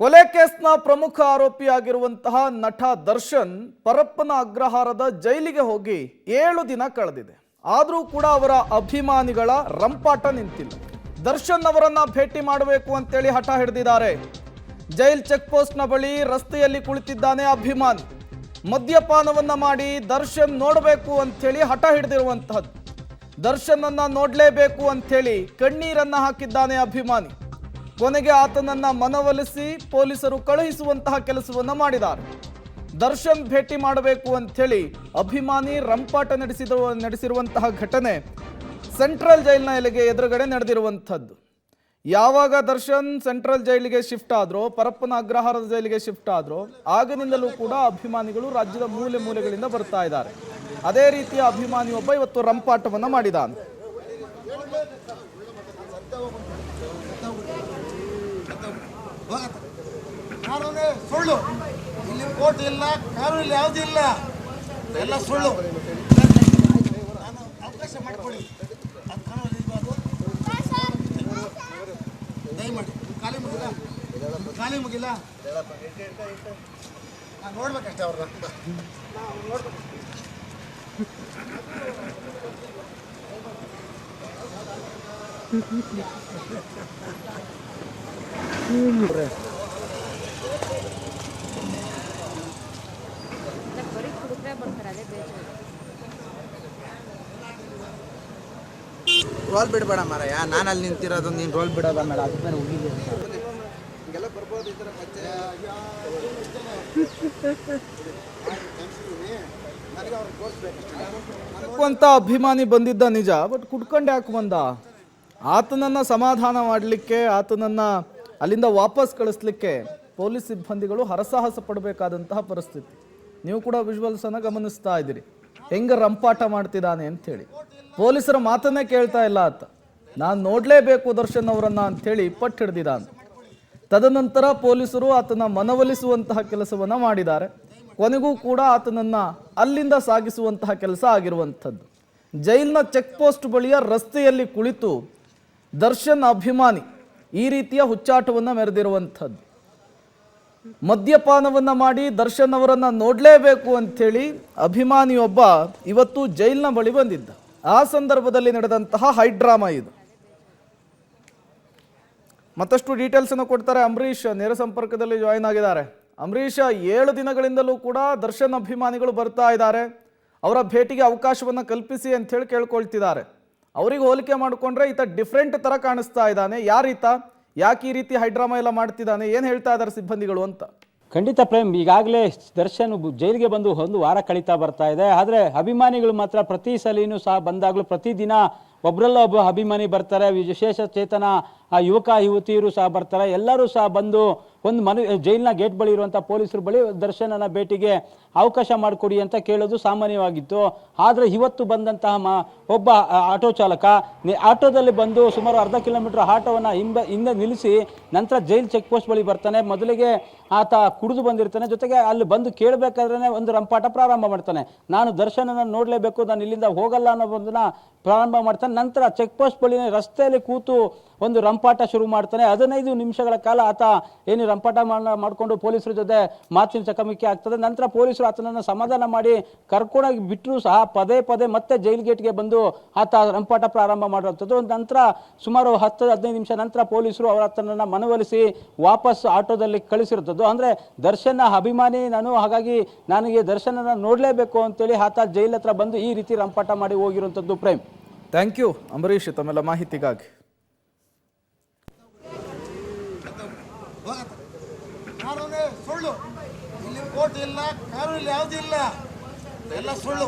ಕೊಲೆ ಕೇಸ್ನ ಪ್ರಮುಖ ಆರೋಪಿಯಾಗಿರುವಂತಹ ನಟ ದರ್ಶನ್ ಪರಪ್ಪನ ಅಗ್ರಹಾರದ ಜೈಲಿಗೆ ಹೋಗಿ 7 ದಿನ ಕಳೆದಿದೆ. ಆದರೂ ಕೂಡ ಅವರ ಅಭಿಮಾನಿಗಳ ರಂಪಾಟ ನಿಂತಿಲ್ಲ. ದರ್ಶನ್ ಅವರನ್ನ ಭೇಟಿ ಮಾಡಬೇಕು ಅಂತೇಳಿ ಹಠ ಹಿಡಿದಿದ್ದಾರೆ. ಜೈಲ್ ಚೆಕ್ ಪೋಸ್ಟ್ನ ಬಳಿ ರಸ್ತೆಯಲ್ಲಿ ಕುಳಿತಿದ್ದಾನೆ ಅಭಿಮಾನಿ. ಮದ್ಯಪಾನವನ್ನ ಮಾಡಿ ದರ್ಶನ್ ನೋಡಬೇಕು ಅಂತೇಳಿ ಹಠ ಹಿಡಿದಿರುವಂತಹದ್ದು. ದರ್ಶನ್ ಅನ್ನ ನೋಡಲೇಬೇಕು ಅಂತೇಳಿ ಕಣ್ಣೀರನ್ನ ಹಾಕಿದ್ದಾನೆ ಅಭಿಮಾನಿ. ಕೊನೆಗೆ ಆತನನ್ನ ಮನವೊಲಿಸಿ ಪೊಲೀಸರು ಕಳುಹಿಸುವಂತಹ ಕೆಲಸವನ್ನ ಮಾಡಿದ್ದಾರೆ. ದರ್ಶನ್ ಭೇಟಿ ಮಾಡಬೇಕು ಅಂಥೇಳಿ ಅಭಿಮಾನಿ ರಂಪಾಟ ನಡೆಸಿರುವಂತಹ ಘಟನೆ ಸೆಂಟ್ರಲ್ ಜೈಲಿನ ಎದುರುಗಡೆ ನಡೆದಿರುವಂಥದ್ದು. ಯಾವಾಗ ದರ್ಶನ್ ಸೆಂಟ್ರಲ್ ಜೈಲಿಗೆ ಶಿಫ್ಟ್ ಆದ್ರೋ, ಪರಪ್ಪನ ಅಗ್ರಹಾರದ ಜೈಲಿಗೆ ಶಿಫ್ಟ್ ಆದ್ರೋ, ಆಗಿನಿಂದಲೂ ಕೂಡ ಅಭಿಮಾನಿಗಳು ರಾಜ್ಯದ ಮೂಲೆ ಮೂಲೆಗಳಿಂದ ಬರ್ತಾ ಇದ್ದಾರೆ. ಅದೇ ರೀತಿಯ ಅಭಿಮಾನಿಯೊಬ್ಬ ಇವತ್ತು ರಂಪಾಟವನ್ನ ಮಾಡಿದ್ದಾನೆ. ಸುಳ್ಳು, ಇಲ್ಲಿ ಕೋರ್ಟ್ ಇಲ್ಲ, ಕಾನೂನು ಯಾವುದೂ ಇಲ್ಲ, ಎಲ್ಲ ಸುಳ್ಳು. ನಾನು ಅವಕಾಶ ಮಾಡಿಕೊಡಿ, ದಯಮಾಡಿ. ಖಾಲಿ ಮುಗಿಲ್ಲ ನಾನು ನೋಡ್ಬೇಕಷ್ಟೇ ಅವ್ರನ್ನ ನೋಡ್ಬೇಕು. ರೋಲ್ ಬಿಡಬೇಡ ಮಾರಯ್ಯ, ನಾನು ಅಲ್ಲಿ ನಿಂತಿರೋದು, ನೀನು ರೋಲ್ ಬಿಡೋದ ಮೇಡ. ಅದಕ್ಕೆ ಹೋಗಿದ್ದೆ ಹಿಂಗೆಲ್ಲ ಬರ್ಬೋದು ಈ ಥರ ಅಂತ ಅಭಿಮಾನಿ ಬಂದಿದ್ದ ನಿಜ, ಬಟ್ ಕುಡ್ಕೊಂಡು ಯಾಕೆ ಬಂದ? ಆತನನ್ನ ಸಮಾಧಾನ ಮಾಡಲಿಕ್ಕೆ, ಆತನನ್ನ ಅಲ್ಲಿಂದ ವಾಪಸ್ ಕಳಿಸ್ಲಿಕ್ಕೆ ಪೊಲೀಸ್ ಸಿಬ್ಬಂದಿಗಳು ಹರಸಾಹಸ ಪಡಬೇಕಾದಂತಹ ಪರಿಸ್ಥಿತಿ. ನೀವು ಕೂಡ ವಿಜುವಲ್ಸ್ ಅನ್ನ ಗಮನಿಸ್ತಾ ಇದ್ದೀರಿ, ಹೆಂಗ ರಂಪಾಟ ಮಾಡ್ತಿದ್ದಾನೆ ಅಂಥೇಳಿ. ಪೊಲೀಸರ ಮಾತನ್ನೇ ಕೇಳ್ತಾ ಇಲ್ಲ ಆತ. ನಾನು ನೋಡಲೇಬೇಕು ದರ್ಶನ್ ಅವರನ್ನ ಅಂಥೇಳಿ ಪಟ್ಟು ಹಿಡ್ದಿದ್ದಾನೆ. ತದನಂತರ ಪೊಲೀಸರು ಆತನ ಮನವೊಲಿಸುವಂತಹ ಕೆಲಸವನ್ನ ಮಾಡಿದ್ದಾರೆ. ಕೊನೆಗೂ ಕೂಡ ಆತನನ್ನ ಅಲ್ಲಿಂದ ಸಾಗಿಸುವಂತಹ ಕೆಲಸ ಆಗಿರುವಂಥದ್ದು. ಜೈಲಿನ ಚೆಕ್ ಪೋಸ್ಟ್ ಬಳಿಯ ರಸ್ತೆಯಲ್ಲಿ ಕುಳಿತು ದರ್ಶನ್ ಅಭಿಮಾನಿ ಈ ರೀತಿಯ ಹುಚ್ಚಾಟವನ್ನ ಮೆರೆದಿರುವಂಥದ್ದು. ಮದ್ಯಪಾನವನ್ನ ಮಾಡಿ ದರ್ಶನ್ ಅವರನ್ನ ನೋಡಲೇಬೇಕು ಅಂಥೇಳಿ ಅಭಿಮಾನಿಯೊಬ್ಬ ಇವತ್ತು ಜೈಲಿನ ಬಳಿ ಬಂದಿದ್ದ. ಆ ಸಂದರ್ಭದಲ್ಲಿ ನಡೆದಂತಹ ಹೈಡ್ರಾಮಾ ಇದು. ಮತ್ತಷ್ಟು ಡೀಟೇಲ್ಸ್ ಅನ್ನು ಕೊಡ್ತಾರೆ ಅಂಬರೀಷ್, ನೇರ ಸಂಪರ್ಕದಲ್ಲಿ ಜಾಯಿನ್ ಆಗಿದ್ದಾರೆ. ಅಂಬರೀಷ್, 7 ದಿನಗಳಿಂದಲೂ ಕೂಡ ದರ್ಶನ್ ಅಭಿಮಾನಿಗಳು ಬರ್ತಾ ಇದ್ದಾರೆ. ಅವರ ಭೇಟಿಗೆ ಅವಕಾಶವನ್ನ ಕಲ್ಪಿಸಿ ಅಂತ ಹೇಳಿ ಕೇಳ್ಕೊಳ್ತಿದ್ದಾರೆ. ಅವರಿಗೆ ಹೋಲಿಕೆ ಮಾಡಿಕೊಂಡ್ರೆ ಈತ ಡಿಫ್ರೆಂಟ್ ತರ ಕಾಣಿಸ್ತಾ ಇದ್ದಾನೆ. ಯಾರೀತ, ಯಾಕೆ ಈ ರೀತಿ ಹೈಡ್ರಾಮಾ ಎಲ್ಲ ಮಾಡ್ತಿದ್ದಾನೆ, ಏನು ಹೇಳ್ತಾ ಇದ್ದಾರೆ ಸಿಬ್ಬಂದಿಗಳು ಅಂತ? ಖಂಡಿತ ಪ್ರೇಮ್, ಈಗಾಗಲೇ ದರ್ಶನ್ ಜೈಲಿಗೆ ಬಂದು 1 ವಾರ ಕಳೀತಾ ಬರ್ತಾ ಇದೆ. ಆದರೆ ಅಭಿಮಾನಿಗಳು ಮಾತ್ರ ಪ್ರತಿ ಸಲಿನೂ ಸಹ ಬಂದಾಗಲೂ ಪ್ರತಿದಿನ ಒಬ್ಬರಲ್ಲ ಒಬ್ಬ ಅಭಿಮಾನಿ ಬರ್ತಾರೆ. ವಿಶೇಷ ಚೇತನ ಯುವಕ ಯುವತಿಯರು ಸಹ ಬರ್ತಾರೆ. ಎಲ್ಲರೂ ಸಹ ಬಂದು ಒಂದು ಜೈಲಿನ ಗೇಟ್ ಬಳಿ ಇರುವಂಥ ಪೊಲೀಸರ ಬಳಿ ದರ್ಶನನ ಭೇಟಿಗೆ ಅವಕಾಶ ಮಾಡಿಕೊಡಿ ಅಂತ ಕೇಳೋದು ಸಾಮಾನ್ಯವಾಗಿತ್ತು. ಆದರೆ ಇವತ್ತು ಬಂದಂತಹ ಒಬ್ಬ ಆಟೋ ಚಾಲಕ ಆಟೋದಲ್ಲಿ ಬಂದು ಸುಮಾರು ಅರ್ಧ ಕಿಲೋಮೀಟರ್ ಆಟೋವನ್ನು ಹಿಂದೆ ನಿಲ್ಲಿಸಿ ನಂತರ ಜೈಲ್ ಚೆಕ್ ಪೋಸ್ಟ್ ಬಳಿ ಬರ್ತಾನೆ. ಮೊದಲಿಗೆ ಆತ ಕುಡಿದು ಬಂದಿರ್ತಾನೆ, ಜೊತೆಗೆ ಅಲ್ಲಿ ಬಂದು ಕೇಳಬೇಕಾದ್ರೆ ಒಂದು ರಂಪಾಟ ಪ್ರಾರಂಭ ಮಾಡ್ತಾನೆ. ನಾನು ದರ್ಶನನ ನೋಡಲೇಬೇಕು, ನಾನು ಇಲ್ಲಿಂದ ಹೋಗಲ್ಲ ಅನ್ನೋದನ್ನ ಪ್ರಾರಂಭ ಮಾಡ್ತಾನೆ. ನಂತರ ಚೆಕ್ ಪೋಸ್ಟ್ ಬಳಿ ರಸ್ತೆಯಲ್ಲಿ ಕೂತು ಒಂದು ರಂಪಾಟ ಶುರು ಮಾಡ್ತಾನೆ. 15 ನಿಮಿಷಗಳ ಕಾಲ ಆತ ಏನು ರಂಪಾಟ ಮಾಡಿಕೊಂಡು ಪೊಲೀಸರ ಜೊತೆ ಮಾತಿನ ಚಕಮಕಿ ಆಗ್ತದೆ. ನಂತರ ಪೊಲೀಸರು ಆತನನ್ನು ಸಮಾಧಾನ ಮಾಡಿ ಕರ್ಕೊಂಡೋಗಿ ಬಿಟ್ಟರು ಸಹ ಪದೇ ಪದೇ ಮತ್ತೆ ಜೈಲ್ ಗೇಟ್ಗೆ ಬಂದು ಆತ ರಂಪಾಟ ಪ್ರಾರಂಭ ಮಾಡಿರುವಂಥದ್ದು. ನಂತರ ಸುಮಾರು 10-15 ನಿಮಿಷ ನಂತರ ಪೊಲೀಸರು ಆತನನ್ನು ಮನವೊಲಿಸಿ ವಾಪಸ್ ಆಟೋದಲ್ಲಿ ಕಳಿಸಿರುತ್ತದೆ. ಅಂದರೆ ದರ್ಶನ ಅಭಿಮಾನಿ ನಾನು, ಹಾಗಾಗಿ ನನಗೆ ದರ್ಶನನ ನೋಡಲೇಬೇಕು ಅಂತೇಳಿ ಆತ ಜೈಲ್ ಹತ್ರ ಬಂದು ಈ ರೀತಿ ರಂಪಾಟ ಮಾಡಿ ಹೋಗಿರುವಂಥದ್ದು. ಪ್ರೇಮ್, ಥ್ಯಾಂಕ್ ಯು ಅಂಬರೀಷ್ ತಮ್ಮೆಲ್ಲ ಮಾಹಿತಿಗಾಗಿ. ಸುಳ್ಳು, ಇಲ್ಲಿ ಕೋರ್ಟ್ ಇಲ್ಲ, ಕಾನೂನು ಯಾವುದೂ ಇಲ್ಲ, ಎಲ್ಲ ಸುಳ್ಳು.